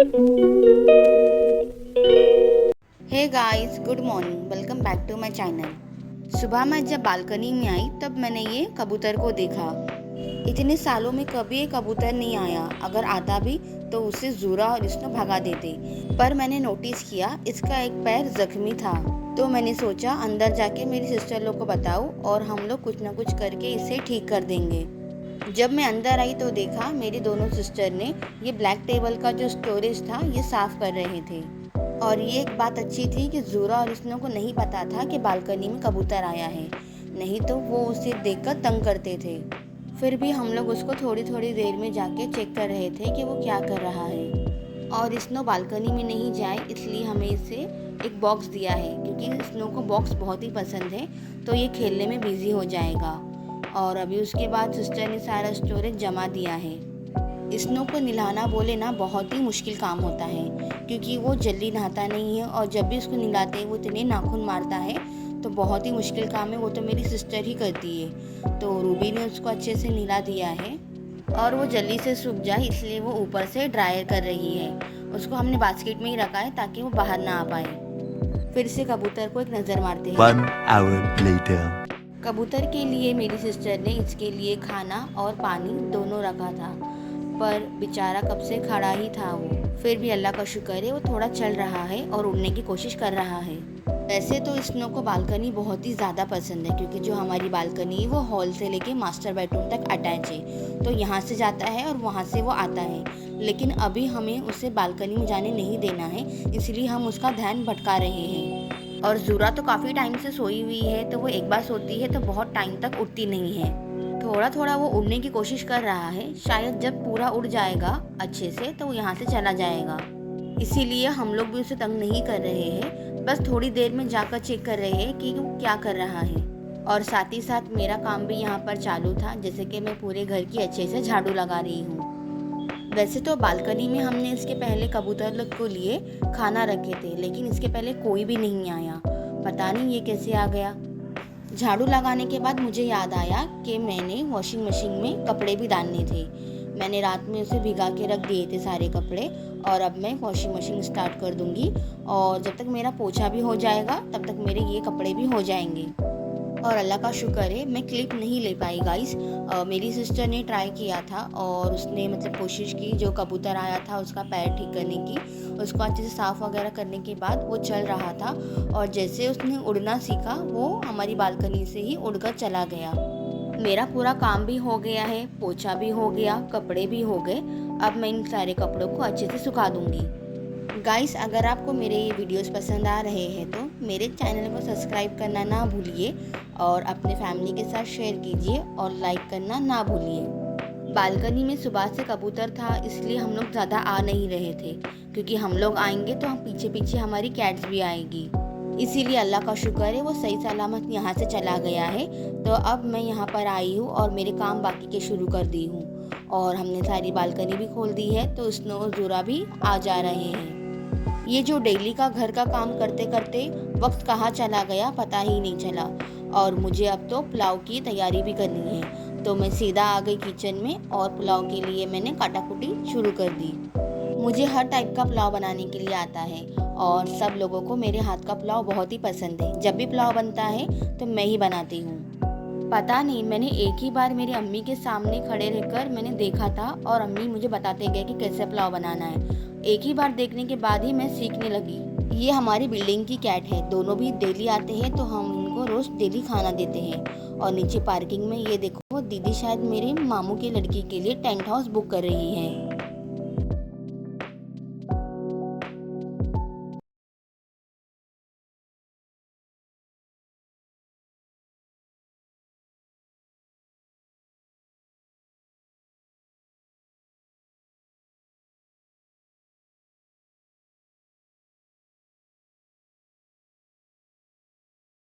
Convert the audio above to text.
Hey guys, good morning. Welcome back to my channel. सुबह मैं जब बालकनी में आई तब मैंने ये कबूतर को देखा। इतने सालों में कभी ये कबूतर नहीं आया। अगर आता भी तो उसे ज़ूरा और इसको भगा देते। पर मैंने नोटिस किया इसका एक पैर जख्मी था। तो मैंने सोचा अंदर जाके मेरी सिस्टर लोग को बताऊं और हम लोग कुछ ना कुछ करके इसे ठीक कर देंगे। जब मैं अंदर आई तो देखा मेरी दोनों सिस्टर ने ये ब्लैक टेबल का जो स्टोरेज था ये साफ कर रहे थे। और ये एक बात अच्छी थी कि ज़ूरा और स्नो को नहीं पता था कि बालकनी में कबूतर आया है, नहीं तो वो उसे देखकर तंग करते थे। फिर भी हम लोग उसको थोड़ी थोड़ी देर में जाके चेक कर रहे थे कि वो क्या कर रहा है। और स्नो बालकनी में नहीं जाए इसलिए हमें इसे एक बॉक्स दिया है, क्योंकि स्नो को बॉक्स बहुत ही पसंद है तो ये खेलने में बिजी हो जाएगा। और अभी उसके बाद सिस्टर ने सारा स्टोरेज जमा दिया है। स्नो को नहलाना बोले ना बहुत ही मुश्किल काम होता है, क्योंकि वो जल्दी नहाता नहीं है और जब भी उसको नहलाते हैं वो इतने नाखून मारता है, तो बहुत ही मुश्किल काम है। वो तो मेरी सिस्टर ही करती है। तो रूबी ने उसको अच्छे से नहला दिया है और वो जल्दी से सूख जाए इसलिए वो ऊपर से ड्रायर कर रही है। उसको हमने बास्केट में ही रखा है ताकि वो बाहर ना आ पाए। फिर से कबूतर को एक नज़र मारते हैं। 1 hour later. कबूतर के लिए मेरी सिस्टर ने इसके लिए खाना और पानी दोनों रखा था, पर बेचारा कब से खड़ा ही था वो। फिर भी अल्लाह का शुक्र है वो थोड़ा चल रहा है और उड़ने की कोशिश कर रहा है। वैसे तो स्नो को बालकनी बहुत ही ज़्यादा पसंद है, क्योंकि जो हमारी बालकनी है वो हॉल से लेके मास्टर बेडरूम तक अटैच है, तो यहाँ से जाता है और वहाँ से वो आता है। लेकिन अभी हमें उसे बालकनी में जाने नहीं देना है, इसलिए हम उसका ध्यान भटका रहे हैं। और ज़ूरा तो काफ़ी टाइम से सोई हुई है, तो वो एक बार सोती है तो बहुत टाइम तक उठती नहीं है। थोड़ा थोड़ा वो उड़ने की कोशिश कर रहा है, शायद जब पूरा उड़ जाएगा अच्छे से तो वो यहाँ से चला जाएगा। इसीलिए हम लोग भी उसे तंग नहीं कर रहे हैं, बस थोड़ी देर में जाकर चेक कर रहे हैं कि वो क्या कर रहा है। और साथ ही साथ मेरा काम भी यहाँ पर चालू था, जैसे कि मैं पूरे घर की अच्छे से झाड़ू लगा रही हूँ। वैसे तो बालकनी में हमने इसके पहले कबूतर लोग को लिए खाना रखे थे, लेकिन इसके पहले कोई भी नहीं आया। पता नहीं ये कैसे आ गया। झाड़ू लगाने के बाद मुझे याद आया कि मैंने वॉशिंग मशीन में कपड़े भी डालने थे। मैंने रात में उसे भिगा के रख दिए थे सारे कपड़े, और अब मैं वॉशिंग मशीन स्टार्ट कर दूंगी। और जब तक मेरा पोछा भी हो जाएगा तब तक मेरे ये कपड़े भी हो जाएंगे। और अल्लाह का शुक्र है मैं क्लिप नहीं ले पाई गाइस। मेरी सिस्टर ने ट्राई किया था और उसने कोशिश की, जो कबूतर आया था उसका पैर ठीक करने की, उसको अच्छे से साफ़ वगैरह करने के बाद वो चल रहा था। और जैसे उसने उड़ना सीखा वो हमारी बालकनी से ही उड़कर चला गया। मेरा पूरा काम भी हो गया है, पोछा भी हो गया, कपड़े भी हो गए। अब मैं इन सारे कपड़ों को अच्छे से सुखा दूँगी। गाइस, अगर आपको मेरे ये वीडियोस पसंद आ रहे हैं तो मेरे चैनल को सब्सक्राइब करना ना भूलिए और अपने फैमिली के साथ शेयर कीजिए और लाइक करना ना भूलिए। बालकनी में सुबह से कबूतर था इसलिए हम लोग ज़्यादा आ नहीं रहे थे, क्योंकि हम लोग आएंगे तो हम पीछे पीछे हमारी कैट्स भी आएगी। इसीलिए अल्लाह का शुक्र है वो सही सलामत यहाँ से चला गया है। तो अब मैं यहाँ पर आई हूँ और मेरे काम बाकी के शुरू कर दी हूँ। और हमने सारी बालकनी भी खोल दी है, तो स्नो और ज़ूरा भी आ जा रहे हैं। ये जो डेली का घर का काम करते करते वक्त कहाँ चला गया पता ही नहीं चला। और मुझे अब तो पुलाव की तैयारी भी करनी है, तो मैं सीधा आ गई किचन में और पुलाव के लिए मैंने काटाकुटी शुरू कर दी। मुझे हर टाइप का पुलाव बनाने के लिए आता है और सब लोगों को मेरे हाथ का पुलाव बहुत ही पसंद है। जब भी पुलाव बनता है तो मैं ही बनाती हूँ। पता नहीं, मैंने एक ही बार मेरी अम्मी के सामने खड़े रहकर मैंने देखा था और अम्मी मुझे बताते गए कि कैसे पुलाव बनाना है। एक ही बार देखने के बाद ही मैं सीखने लगी। ये हमारी बिल्डिंग की कैट है, दोनों भी डेली आते हैं तो हम इनको रोज़ डेली खाना देते हैं। और नीचे पार्किंग में ये देखो दीदी शायद मेरे मामू की लड़की के लिए टेंट हाउस बुक कर रही है।